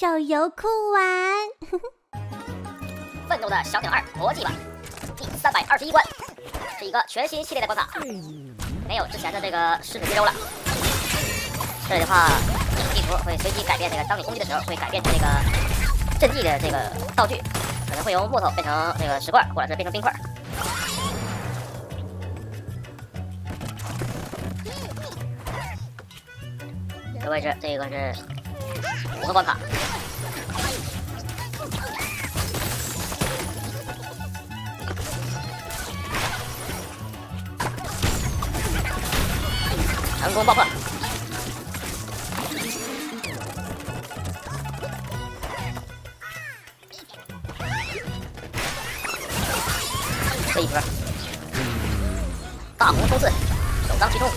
手游酷玩。愤怒的小鸟2国际版第321关，是一个全新系列的关卡，没有之前的这个食品之州了。这里的话，地图会随机改变这个，当你攻击的时候会改变成这个阵地的这个道具，可能会由木头变成这个石块，或者是变成冰块。这个位置，这个是5个关卡。成功爆破！这一波，大红冲刺，首当其冲。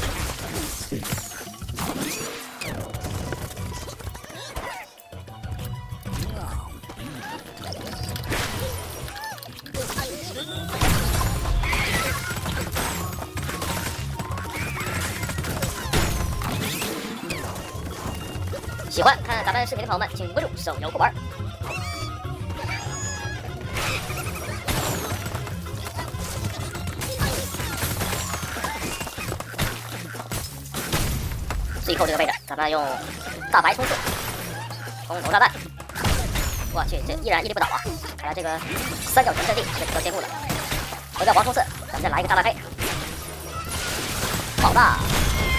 喜欢看咱们视频的朋友们，请关注手游酷玩。最后这个位置，咱们用大白冲刺，空投炸弹。我去，这依然屹立不倒啊！看来这个三角形阵地是比较坚固的。回到黄冲刺，咱们再来一个炸弹黑，爆炸，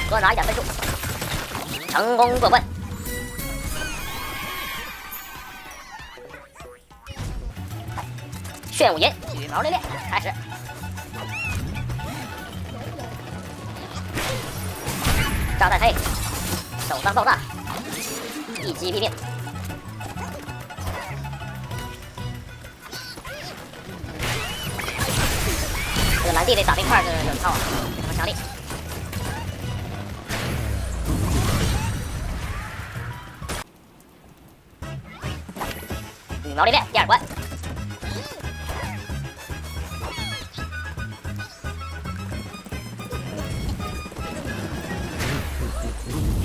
多拿一点分数，成功过关。炫舞银羽毛练练开始，炸弹黑，首当爆炸，一击毙命。这个蓝地这打冰块是有套啊，非常强力。羽毛练练第2关。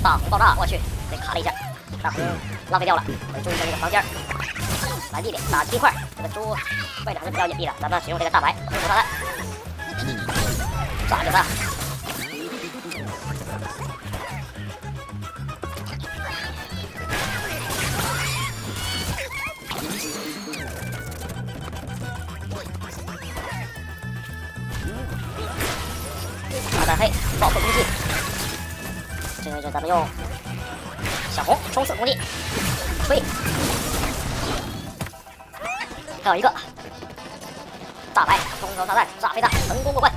大红爆炸，我去，被卡了一下，大红浪费掉了。注意一下这个房间，蓝地里打冰块，这个猪位置还是比较隐蔽的。咱们使用这个大白空投炸弹，炸就炸。炸弹黑爆破攻击。这个位置咱们用小红冲刺攻击，吹，还有一个大白空投炸弹炸飞弹，成功过关。